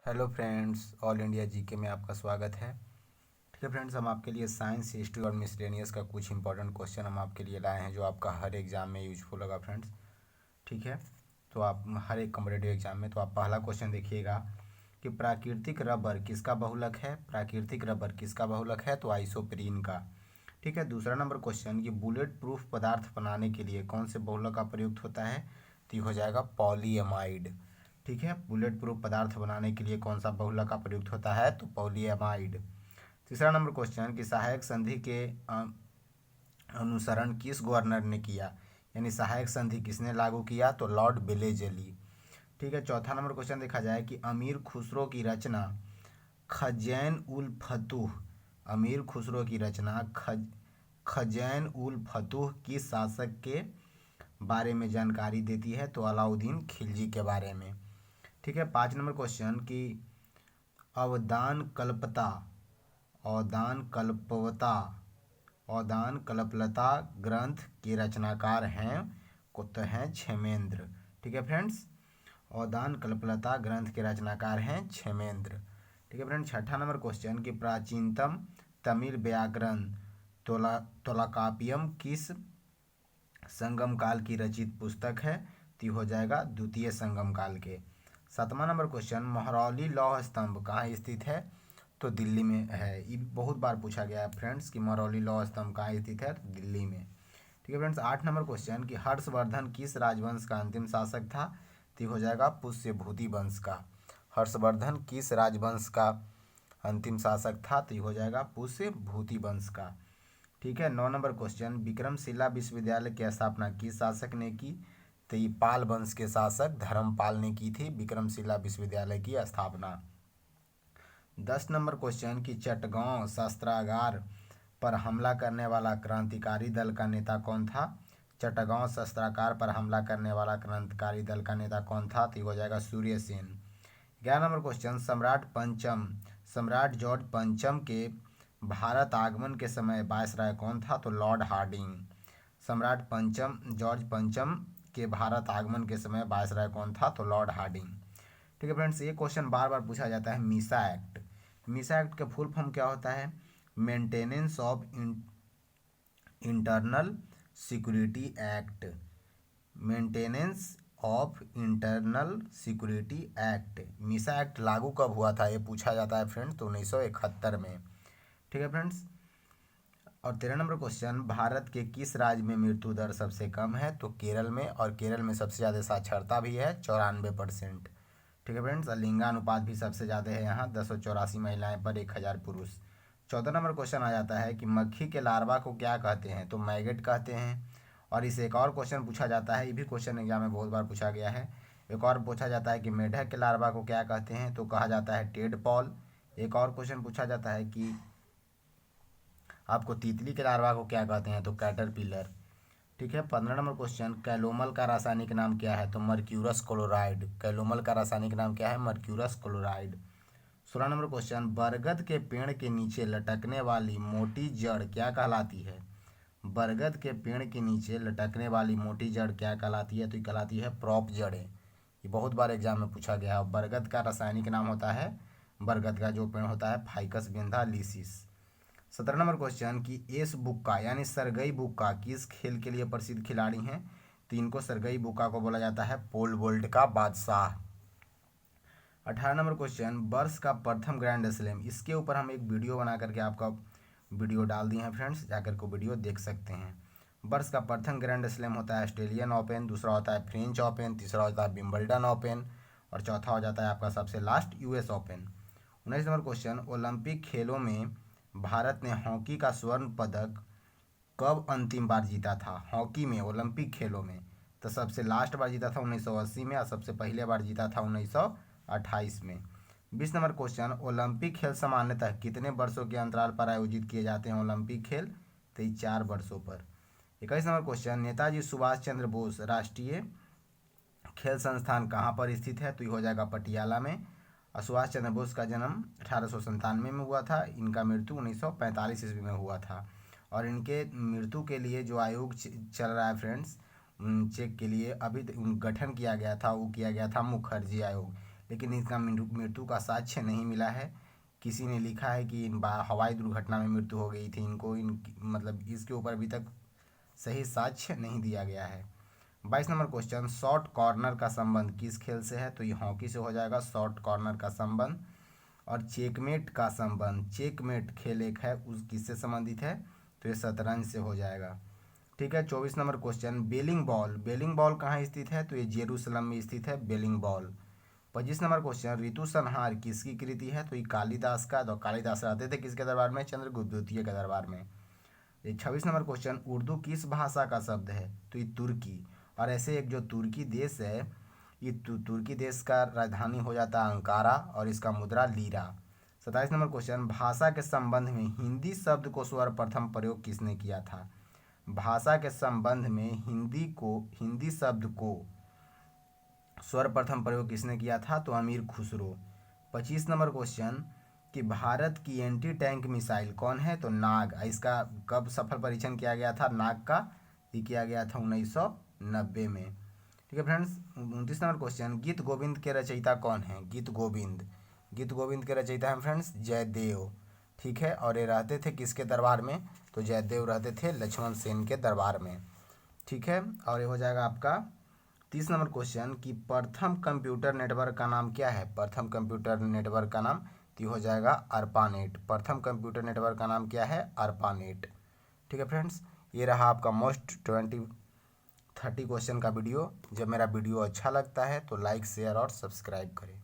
Hello friends, all India GK में आपका स्वागत है। ठीक है फ्रेंड्स, हम आपके लिए साइंस, हिस्ट्री और मिसलेनियस का कुछ इंपॉर्टेंट क्वेश्चन हम आपके लिए लाए हैं जो आपका हर एग्ज़ाम में यूजफुल होगा फ्रेंड्स। ठीक है, तो आप हर एक कॉम्पिटेटिव एग्जाम में, तो आप पहला क्वेश्चन देखिएगा कि प्राकृतिक रबर किसका बहुलक है। प्राकृतिक रबर किसका बहुलक है, तो आइसोप्रीन का। ठीक है, दूसरा नंबर क्वेश्चन कि बुलेट प्रूफ पदार्थ बनाने के लिए कौन से बहुलक का प्रयुक्त होता है, तो ये हो जाएगा पॉलीएमाइड। ठीक है, बुलेट प्रूफ पदार्थ बनाने के लिए कौन सा बहुलक का प्रयुक्त होता है, तो पॉलीएमाइड। तीसरा नंबर क्वेश्चन कि सहायक संधि के अनुसरण किस गवर्नर ने किया, यानी सहायक संधि किसने लागू किया, तो लॉर्ड बेलेजली। ठीक है, चौथा नंबर क्वेश्चन देखा जाए कि अमीर खुसरो की रचना खजैन उल फतूह, अमीर खुसरो की रचना खजैन उल फतूह किस शासक के बारे में जानकारी देती है, तो अलाउद्दीन खिलजी के बारे में। ठीक है, 5 नंबर क्वेश्चन कि अवदान कल्पता अवदान कल्पवता अवदान कल्पलता ग्रंथ के रचनाकार हैं, तो हैं क्षेमेंद्र। ठीक है फ्रेंड्स, अवदान कल्पलता ग्रंथ के रचनाकार हैं क्षेमेंद्र। ठीक है फ्रेंड्स, छठा नंबर क्वेश्चन कि प्राचीनतम तमिल व्याकरण तोलाकापियम किस संगम काल की रचित पुस्तक है, तो हो जाएगा द्वितीय संगम काल के। 7वां नंबर क्वेश्चन महरौली लौह स्तंभ कहाँ स्थित है, तो दिल्ली में है। ये बहुत बार पूछा गया है फ्रेंड्स कि महरौली लौह स्तंभ कहाँ स्थित है, तो दिल्ली में। ठीक है फ्रेंड्स, 8 नंबर क्वेश्चन कि हर्षवर्धन किस राजवंश का अंतिम शासक था, तो हो जाएगा पुष्यभूति वंश का। हर्षवर्धन किस राजवंश का अंतिम शासक था, तो हो जाएगा पुष्यभूति वंश का। ठीक है, 9 नंबर क्वेश्चन विक्रमशिला विश्वविद्यालय की स्थापना किस शासक ने की, तो ये पाल वंश के शासक धर्मपाल ने की थी विक्रमशिला विश्वविद्यालय की स्थापना। 10 नंबर क्वेश्चन कि चटगांव शस्त्रागार पर हमला करने वाला क्रांतिकारी दल का नेता कौन था। चटगांव शस्त्रागार पर हमला करने वाला क्रांतिकारी दल का नेता कौन था, तो हो जाएगा सूर्य सेन। 11 नंबर क्वेश्चन सम्राट जॉर्ज पंचम के भारत आगमन के समय वायसराय कौन था, तो लॉर्ड हार्डिंग। सम्राट पंचम जॉर्ज पंचम के भारत आगमन के समय वायसराय कौन था, तो लॉर्ड हार्डिंग। ठीक है फ्रेंड्स, ये क्वेश्चन बार बार पूछा जाता है। मीसा एक्ट, मीसा एक्ट का फुल फॉर्म क्या होता है, maintenance of internal security act. Maintenance of internal security act, Misa act लागू कब हुआ था, ये पूछा जाता है फ्रेंड्स, तो 1971 में। ठीक है फ्रेंड्स, और 13 नंबर क्वेश्चन भारत के किस राज्य में मृत्यु दर सबसे कम है, तो केरल में, और केरल में सबसे ज़्यादा साक्षरता भी है 94%। ठीक है फ्रेंड्स, और लिंगानुपात भी सबसे ज़्यादा है यहाँ 1084 महिलाएं पर 1000 पुरुष। 14 नंबर क्वेश्चन आ जाता है कि मक्खी के लार्वा को क्या कहते हैं, तो मैगेट कहते हैं। और इसे एक और क्वेश्चन पूछा जाता है, ये भी क्वेश्चन एग्जाम में बहुत बार पूछा गया है। एक और पूछा जाता है कि मेढक के लार्वा को क्या कहते हैं, तो कहा जाता है टेडपॉल। एक और क्वेश्चन पूछा जाता है कि आपको तितली के लार्वा को क्या कहते हैं, तो कैटरपिलर। ठीक है, 15 नंबर क्वेश्चन कैलोमल का रासायनिक नाम क्या है, तो मर्क्यूरस क्लोराइड। कैलोमल का रासायनिक नाम क्या है, मर्क्यूरस क्लोराइड। 16 नंबर क्वेश्चन बरगद के पेड़ के नीचे लटकने वाली मोटी जड़ क्या कहलाती है। बरगद के पेड़ के नीचे लटकने वाली मोटी जड़ क्या कहलाती है, तो ये कहलाती है प्रॉप जड़ें। ये बहुत बार एग्जाम में पूछा गया है। बरगद का रासायनिक नाम होता है, बरगद का जो पेड़ होता है, फाइकस बेंथालिसिस। 17 नंबर क्वेश्चन कि एस बुक्का यानी सरगई बुक्का किस खेल के लिए प्रसिद्ध खिलाड़ी हैं, तो इनको सरगई बुक्का को बोला जाता है पोल वोल्ट का बादशाह। 18 नंबर क्वेश्चन वर्ष का प्रथम ग्रैंड स्लैम, इसके ऊपर हम एक वीडियो बना करके आपका वीडियो डाल दिए हैं फ्रेंड्स, जाकर को वीडियो देख सकते हैं। वर्ष का प्रथम ग्रैंड स्लैम होता है ऑस्ट्रेलियन ओपन, दूसरा होता है फ्रेंच ओपन, तीसरा होता है विंबलडन ओपन, और चौथा हो जाता है आपका सबसे last US open. 19 number question Olympic खेलों में भारत ने हॉकी का स्वर्ण पदक कब अंतिम बार जीता था। हॉकी में ओलंपिक खेलों में तो सबसे लास्ट बार जीता था 1980 में, और सबसे पहले बार जीता था 1928 में। 20 नंबर क्वेश्चन ओलंपिक खेल सामान्यतः कितने वर्षों के अंतराल पर आयोजित किए जाते हैं ओलंपिक खेल, तो 4 वर्षों पर। 21 नंबर क्वेश्चन नेताजी सुभाष चंद्र बोस राष्ट्रीय खेल संस्थान कहाँ पर स्थित है, तो ये हो जाएगा पटियाला में। और सुभाष चंद्र बोस का जन्म 1897 में हुआ था, इनका मृत्यु 1945 ईस्वी में हुआ था। और इनके मृत्यु के लिए जो आयोग चल रहा है फ्रेंड्स, चेक के लिए अभी गठन किया गया था, वो किया गया था मुखर्जी आयोग। लेकिन इसका मृत्यु का साक्ष्य नहीं मिला है। किसी ने लिखा है कि हवाई दुर्घटना में मृत्यु हो गई थी इनको, मतलब इसके ऊपर अभी तक सही साक्ष्य नहीं दिया गया है। 22 नंबर क्वेश्चन, शॉर्ट कॉर्नर का संबंध किस खेल से है? तो ये हॉकी से हो जाएगा शॉर्ट कॉर्नर का संबंध। और चेकमेट का संबंध, चेकमेट खेल एक है, उस किससे संबंधित है? तो ये शतरंज से हो जाएगा। ठीक है। 24 नंबर क्वेश्चन, बेलिंग बॉल, बेलिंग बॉल कहाँ स्थित है? तो ये जेरूसलम में स्थित है बेलिंग बॉल। 25 नंबर क्वेश्चन, ऋतु संहार किसकी कृति है? तो ये कालिदास का। तो कालिदास रहते थे किसके दरबार में? चंद्रगुप्त द्वितीय के दरबार में। 26 नंबर क्वेश्चन, उर्दू किस भाषा का शब्द है? तो ये तुर्की। और ऐसे एक जो तुर्की देश है, ये तुर्की देश का राजधानी हो जाता है अंकारा और इसका मुद्रा लीरा। 27 नंबर क्वेश्चन, भाषा के संबंध में हिंदी शब्द को सर्वप्रथम प्रयोग किसने किया था? भाषा के संबंध में हिंदी शब्द को सर्वप्रथम प्रयोग किसने किया था? तो अमीर खुसरो। 25 नंबर क्वेश्चन, कि भारत की एंटी टैंक मिसाइल कौन है? तो नाग। इसका कब सफल परीक्षण किया गया था नाग का? ये किया गया था 1990 में। ठीक है फ्रेंड्स। 29 नंबर क्वेश्चन, गीत गोविंद के रचयिता कौन है? गीत गोविंद के रचयिता हैं फ्रेंड्स जयदेव। ठीक है। और ये रहते थे किसके दरबार में? तो जयदेव रहते थे लक्ष्मण सेन के दरबार में। ठीक है। और ये हो जाएगा आपका 30 नंबर क्वेश्चन, कि प्रथम कंप्यूटर नेटवर्क का नाम क्या है? प्रथम कंप्यूटर नेटवर्क का नाम तो हो जाएगा अर्पानेट। प्रथम कंप्यूटर नेटवर्क का नाम क्या है? अर्पानेट। ठीक है फ्रेंड्स, ये रहा आपका मोस्ट 30 क्वेश्चन का वीडियो। जब मेरा वीडियो अच्छा लगता है तो लाइक शेयर और सब्सक्राइब करें।